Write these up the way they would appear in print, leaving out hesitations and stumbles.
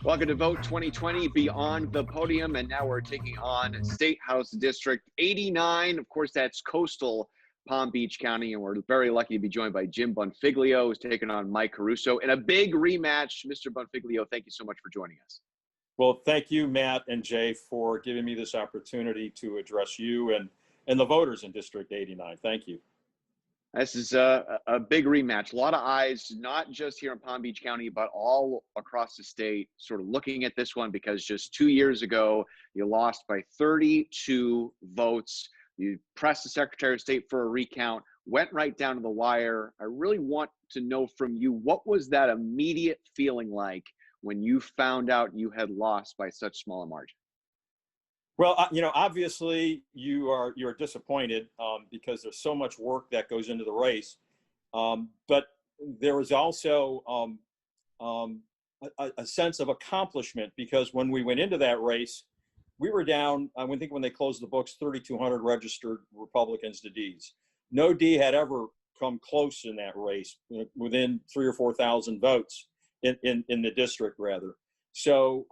Welcome to Vote 2020 Beyond the Podium, and now we're taking on State House District 89. Of course, that's coastal Palm Beach County, and we're very lucky to be joined by Jim Bonfiglio, who's taking on Mike Caruso in a big rematch. Mr. Bonfiglio, thank you so much for joining us. Well, thank you, Matt and Jay, for giving me this opportunity to address you and the voters in District 89. Thank you. This is a big rematch. A lot of eyes, not just here in Palm Beach County, but all across the state, sort of looking at this one because just 2 years ago, you lost by 32 votes. You pressed the Secretary of State for a recount, went right down to the wire. I really want to know from you, what was that immediate feeling like when you found out you had lost by such small a margin? Well, obviously you're disappointed because there's so much work that goes into the race, but there was also a sense of accomplishment because when we went into that race, we were down. I think when they closed the books, 3,200 registered Republicans to D's. No D had ever come close in that race, within 3,000 or 4,000 votes in the district, rather. So,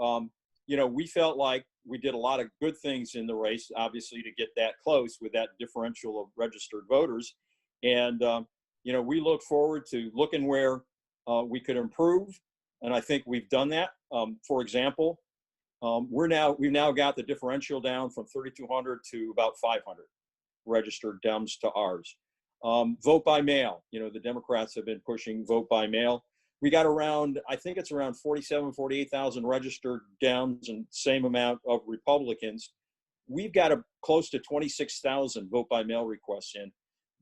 we felt like we did a lot of good things in the race, obviously, to get that close with that differential of registered voters. And, we look forward to looking where we could improve. And I think we've done that. For example, we've now got the differential down from 3,200 to about 500 registered Dems to ours. Vote by mail. The Democrats have been pushing vote by mail. We got around, I think it's around 48,000 registered Dems and same amount of Republicans. We've got close to 26,000 vote by mail requests in.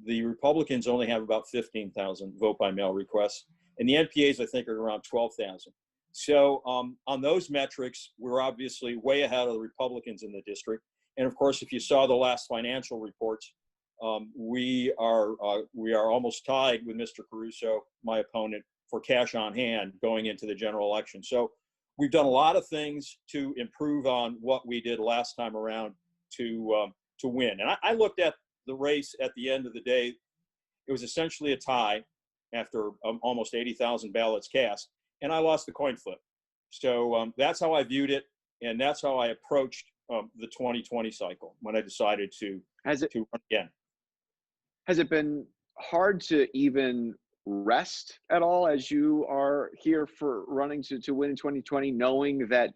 The Republicans only have about 15,000 vote by mail requests. And the NPAs, I think, are around 12,000. So on those metrics, we're obviously way ahead of the Republicans in the district. And of course, if you saw the last financial reports, we are almost tied with Mr. Caruso, my opponent, for cash on hand going into the general election. So we've done a lot of things to improve on what we did last time around to win. And I looked at the race at the end of the day. It was essentially a tie after almost 80,000 ballots cast, and I lost the coin flip. So that's how I viewed it, and that's how I approached the 2020 cycle when I decided to run again. Has it been hard to even rest at all as you are here for running to win in 2020, knowing that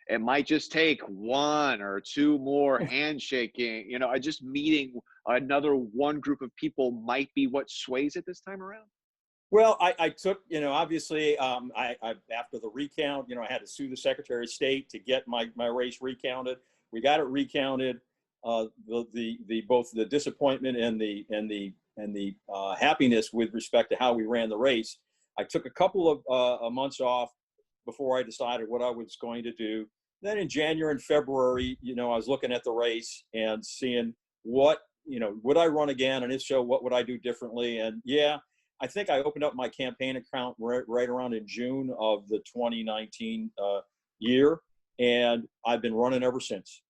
it might just take one or two more handshaking, just meeting another one group of people might be what sways it this time around? Well, I took, obviously, I after the recount, I had to sue the Secretary of State to get my race recounted. We got it recounted. Both the disappointment and the happiness with respect to how we ran the race. I took a couple of months off before I decided what I was going to do. Then in January and February, I was looking at the race and seeing would I run again? And if so, what would I do differently? And yeah, I think I opened up my campaign account right around in June of the 2019 year. And I've been running ever since.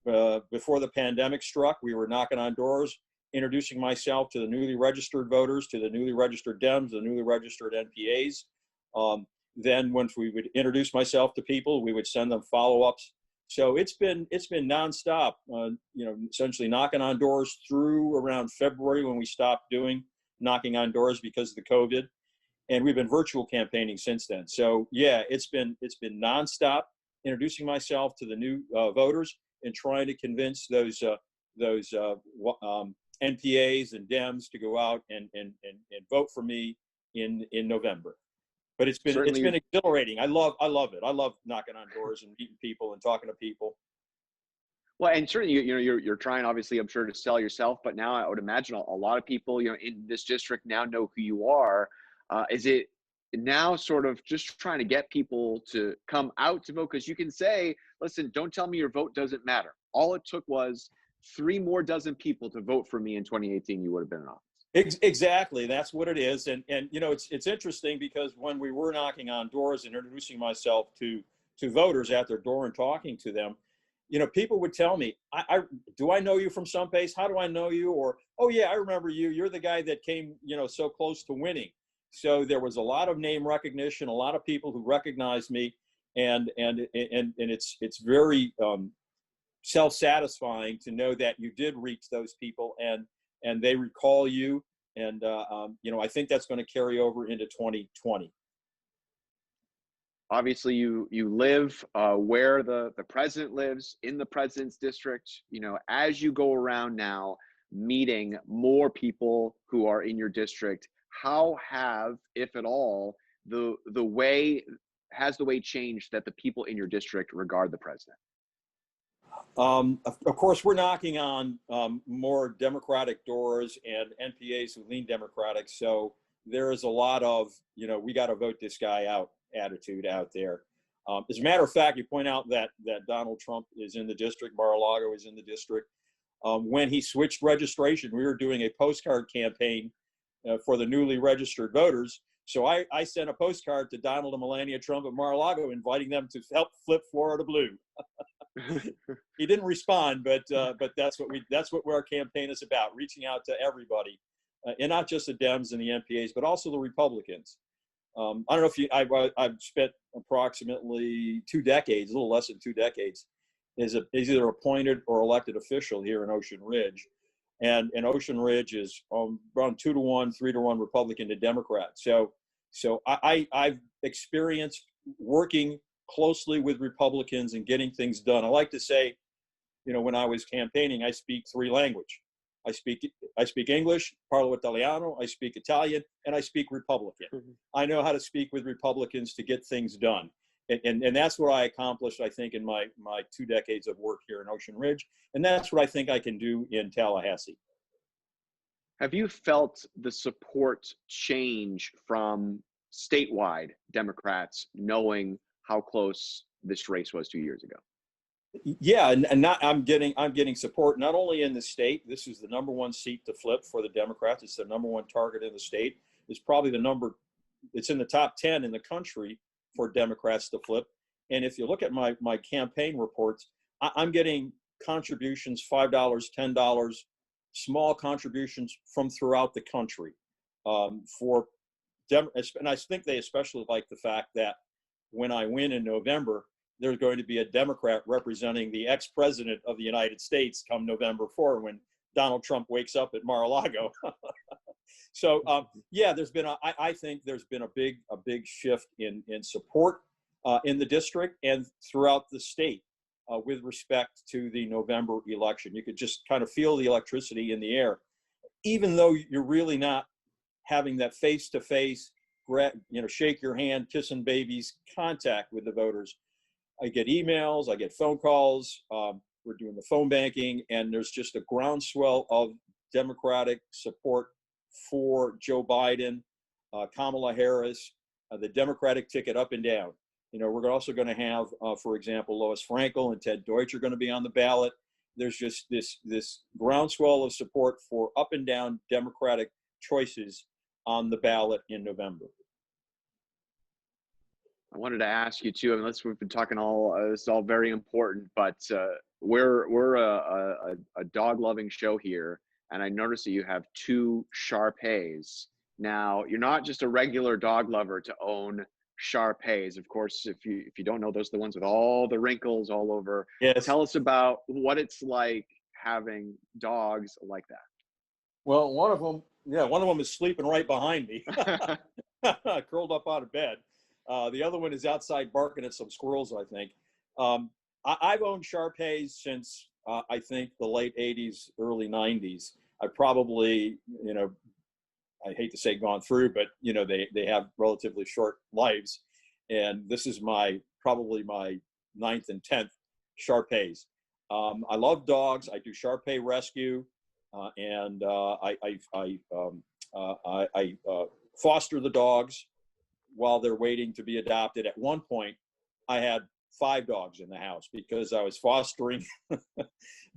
Before the pandemic struck, we were knocking on doors, introducing myself to the newly registered voters, to the newly registered Dems, the newly registered NPAs. Then once we would introduce myself to people, we would send them follow-ups. So it's been nonstop, essentially knocking on doors through around February when we stopped doing knocking on doors because of the COVID. And we've been virtual campaigning since then. So yeah, it's been nonstop, introducing myself to the new voters and trying to convince those NPAs and Dems to go out and vote for me in November. But it's been exhilarating. I love it. I love knocking on doors and meeting people and talking to people. Well, and certainly, you're trying, obviously, I'm sure, to sell yourself, but now I would imagine a lot of people, in this district now know who you are. Is it now sort of just trying to get people to come out to vote? Because you can say, listen, don't tell me your vote doesn't matter. All it took was 3 more dozen people to vote for me in 2018, you would have been in office. Exactly. That's what it is. And it's interesting because when we were knocking on doors and introducing myself to voters at their door and talking to them, people would tell me, do I know you from someplace? How do I know you? Or, oh yeah, I remember you. You're the guy that came, so close to winning. So there was a lot of name recognition, a lot of people who recognized me. and it's very self-satisfying to know that you did reach those people and they recall you. And I think that's going to carry over into 2020. Obviously, you live where the president lives, in the president's district. As you go around now meeting more people who are in your district, how have, if at all, the way changed that the people in your district regard the president? Of course, we're knocking on more Democratic doors and NPAs who lean Democratic. So there is a lot of, we got to vote this guy out attitude out there. As a matter of fact, you point out that Donald Trump is in the district, Mar-a-Lago is in the district. When he switched registration, we were doing a postcard campaign for the newly registered voters. So I sent a postcard to Donald and Melania Trump at Mar-a-Lago, inviting them to help flip Florida blue. He didn't respond, but that's what our campaign is about: reaching out to everybody, and not just the Dems and the NPAs, but also the Republicans. I don't know if I've spent approximately 2 decades, a little less than 2 decades, as either appointed or elected official here in Ocean Ridge, and Ocean Ridge is around 2-to-1, 3-to-1 Republican to Democrat. So I've experienced working closely with Republicans and getting things done. I like to say, when I was campaigning, I speak 3 languages. I speak English, parlo italiano, I speak Italian, and I speak Republican. Mm-hmm. I know how to speak with Republicans to get things done. And that's what I accomplished, I think, in my 2 decades of work here in Ocean Ridge. And that's what I think I can do in Tallahassee. Have you felt the support change from statewide Democrats knowing how close this race was 2 years ago? Yeah, and I'm getting support not only in the state. This is the #1 seat to flip for the Democrats. It's the #1 target in the state. It's probably it's in the top 10 in the country for Democrats to flip. And if you look at my campaign reports, I'm getting contributions, $5, $10, small contributions from throughout the country and I think they especially like the fact that when I win in November, there's going to be a Democrat representing the ex-president of the United States come November 4, when Donald Trump wakes up at Mar-a-Lago. So yeah, I think there's been a big shift in support in the district and throughout the state with respect to the November election. You could just kind of feel the electricity in the air, even though you're really not having that face-to-face, shake your hand, kissing babies contact with the voters. I get emails, I get phone calls, we're doing the phone banking, and there's just a groundswell of Democratic support for Joe Biden, Kamala Harris, the Democratic ticket up and down. We're also going to have, for example, Lois Frankel and Ted Deutsch are going to be on the ballot. There's just this groundswell of support for up and down Democratic choices on the ballot in November. I wanted to ask you too, unless we've been talking it's all very important, but we're a dog loving show here, and I noticed that you have 2 Shar-Peis. Now, you're not just a regular dog lover to own Shar-Peis. Of course, if you don't know, those are the ones with all the wrinkles all over. Yes. Tell us about what it's like having dogs like that. Well, one of them is sleeping right behind me, curled up out of bed. The other one is outside barking at some squirrels, I think. I've owned Shar-Peis since, I think, the late 80s, early 90s. I probably, I hate to say gone through, but, they have relatively short lives. And this is probably my 9th and 10th Shar-Peis. I love dogs. I do Shar-Pei rescue. And I foster the dogs while they're waiting to be adopted. At one point, I had 5 dogs in the house because I was fostering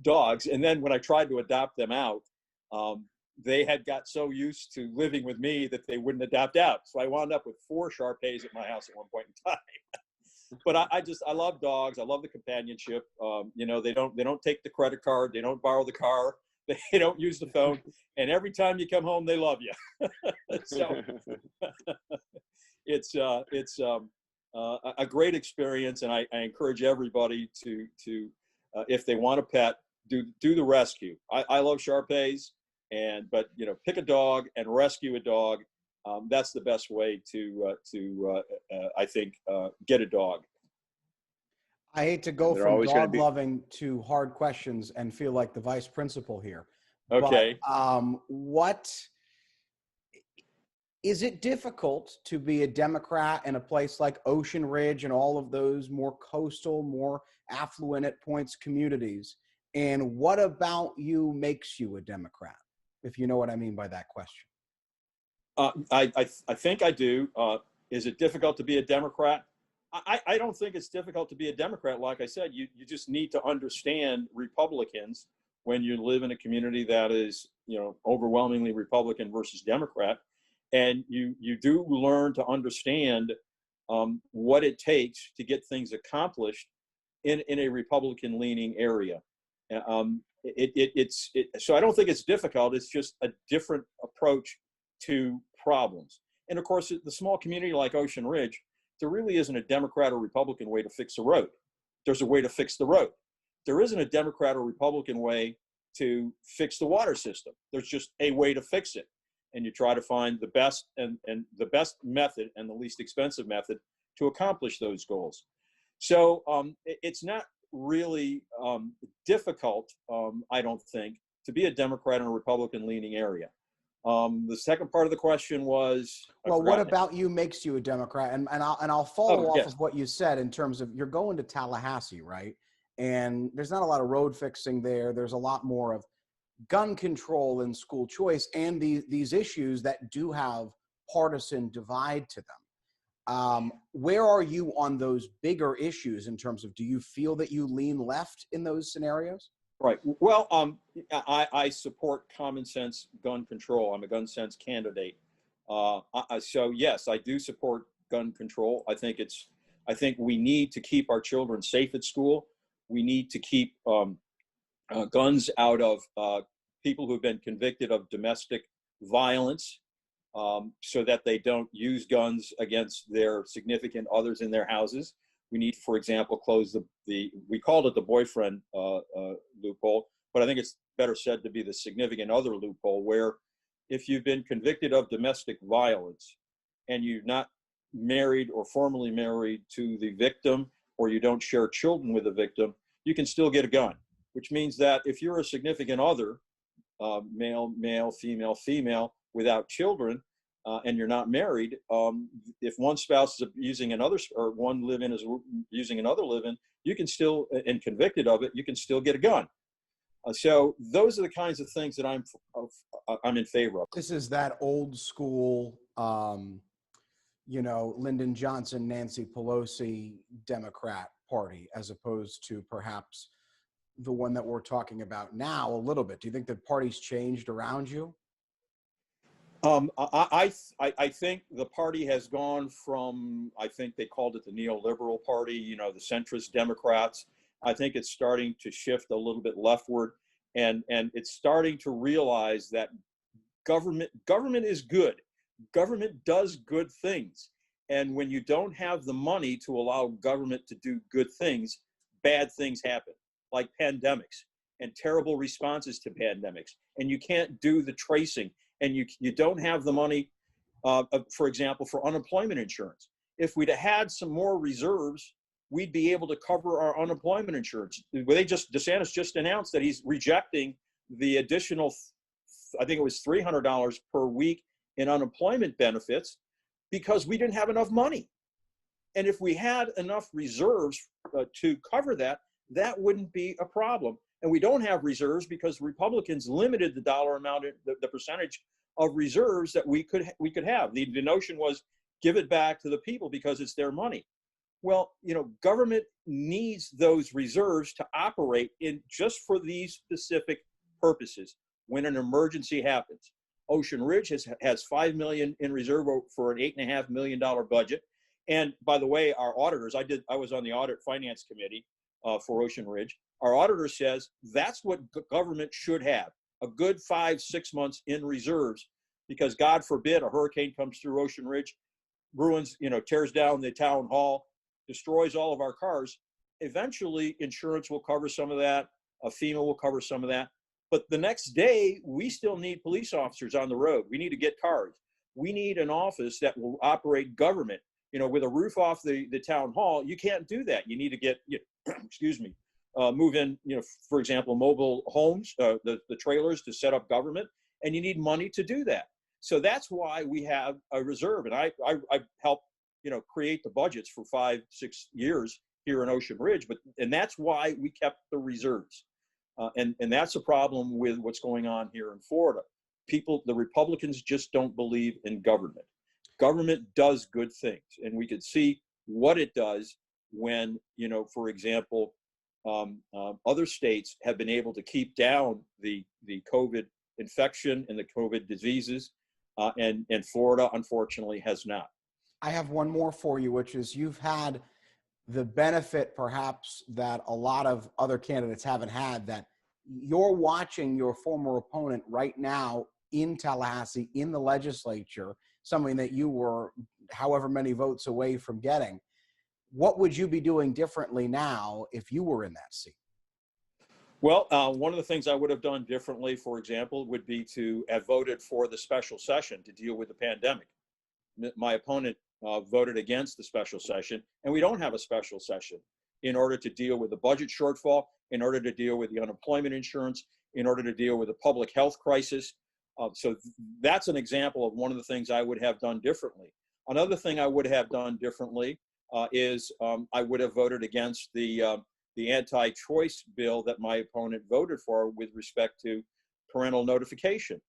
dogs. And then when I tried to adopt them out, they had got so used to living with me that they wouldn't adopt out. So I wound up with 4 Shar-Peis at my house at one point in time. But I love dogs. I love the companionship. They don't take the credit card. They don't borrow the car. They don't use the phone. And every time you come home, they love you. So it's a great experience, and I encourage everybody to if they want a pet, do the rescue. I love Shar-Peis, but pick a dog and rescue a dog. That's the best way to I think get a dog. I hate to go They're from always gonna dog be. loving to hard questions and feel like the vice principal here. Okay. But what is it difficult to be a Democrat in a place like Ocean Ridge and all of those more coastal, more affluent at points communities? And what about you makes you a Democrat, if you know what I mean by that question? I think I do. Is it difficult to be a Democrat? I don't think it's difficult to be a Democrat. Like I said, you just need to understand Republicans when you live in a community that is, overwhelmingly Republican versus Democrat. And you do learn to understand what it takes to get things accomplished in a Republican leaning area. So I don't think it's difficult. It's just a different approach to problems. And of course, the small community like Ocean Ridge, there really isn't a Democrat or Republican way to fix a road. There's a way to fix the road. There isn't a Democrat or Republican way to fix the water system. There's just a way to fix it. And you try to find the best and the best method and the least expensive method to accomplish those goals. So it's not really difficult, I don't think, to be a Democrat in a Republican leaning area. The second part of the question was, well, what about you makes you a Democrat? And I'll follow off yes. of what you said in terms of you're going to Tallahassee, right? And there's not a lot of road fixing there. There's a lot more of gun control and school choice and these issues that do have partisan divide to them. Where are you on those bigger issues in terms of, do you feel that you lean left in those scenarios? Right. Well, I support common sense gun control. I'm a gun sense candidate. So yes, I do support gun control. I think we need to keep our children safe at school. We need to keep guns out of people who've been convicted of domestic violence, so that they don't use guns against their significant others in their houses. We need, for example, close we called it the boyfriend loophole, but I think it's better said to be the significant other loophole, where if you've been convicted of domestic violence and you're not married or formally married to the victim, or you don't share children with the victim, you can still get a gun, which means that if you're a significant other, male, male, female, female, without children, and you're not married, if one spouse is using another, or one live-in is using another live-in, you can still, and convicted of it, you can still get a gun. So those are the kinds of things that I'm in favor of. This is that old school, Lyndon Johnson, Nancy Pelosi Democrat Party, as opposed to perhaps the one that we're talking about now a little bit. Do you think the party's changed around you? I think the party has gone from, I think they called it the neoliberal party, the centrist Democrats. I think it's starting to shift a little bit leftward, and it's starting to realize that government is good. Government does good things. And when you don't have the money to allow government to do good things, bad things happen, like pandemics and terrible responses to pandemics. And you can't do the tracing, and you don't have the money, for example, for unemployment insurance. If we'd have had some more reserves, we'd be able to cover our unemployment insurance. DeSantis just announced that he's rejecting the additional, I think it was $300 per week in unemployment benefits, because we didn't have enough money. And if we had enough reserves to cover that, that wouldn't be a problem. And we don't have reserves because Republicans limited the dollar amount, the percentage of reserves that we could have. The notion was, give it back to the people because it's their money. Well, government needs those reserves to operate in just for these specific purposes when an emergency happens. Ocean Ridge has $5 million in reserve for an $8.5 million budget. And by the way, our auditors, I was on the audit finance committee for Ocean Ridge. Our auditor says that's what government should have, a good 5-6 months in reserves, because God forbid a hurricane comes through Ocean Ridge. ruins, tears down the town hall, destroys all of our cars, eventually insurance will cover some of that. FEMA will cover some of that. But the next day, we still need police officers on the road. We need to get cars. We need an office that will operate government. With a roof off the town hall, you can't do that. You need to get, excuse me, move in, for example, mobile homes, the trailers to set up government, and you need money to do that. So that's why we have a reserve. And I helped, create the budgets for 5-6 years here in Ocean Ridge, and that's why we kept the reserves. And that's a problem with what's going on here in Florida. The Republicans just don't believe in government. Government does good things, and we could see what it does when, for example, other states have been able to keep down the COVID infection and the COVID diseases, and Florida, unfortunately, has not. I have one more for you, which is you've had the benefit perhaps that a lot of other candidates haven't had, that you're watching your former opponent right now in Tallahassee, in the legislature, something that you were however many votes away from getting. What would you be doing differently now if you were in that seat? Well, one of the things I would have done differently, for example, would be to have voted for the special session to deal with the pandemic. My opponent voted against the special session, and we don't have a special session in order to deal with the budget shortfall, in order to deal with the unemployment insurance, in order to deal with the public health crisis. So that's an example of one of the things I would have done differently. Another thing I would have done differently is I would have voted against the anti-choice bill that my opponent voted for with respect to parental notification.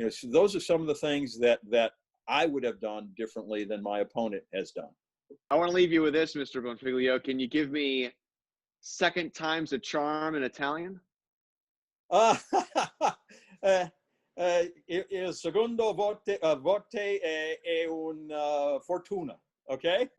So those are some of the things that I would have done differently than my opponent has done. I want to leave you with this, Mr. Bonfiglio. Can you give me second time's a charm in Italian? Il secondo volte è un fortuna, okay?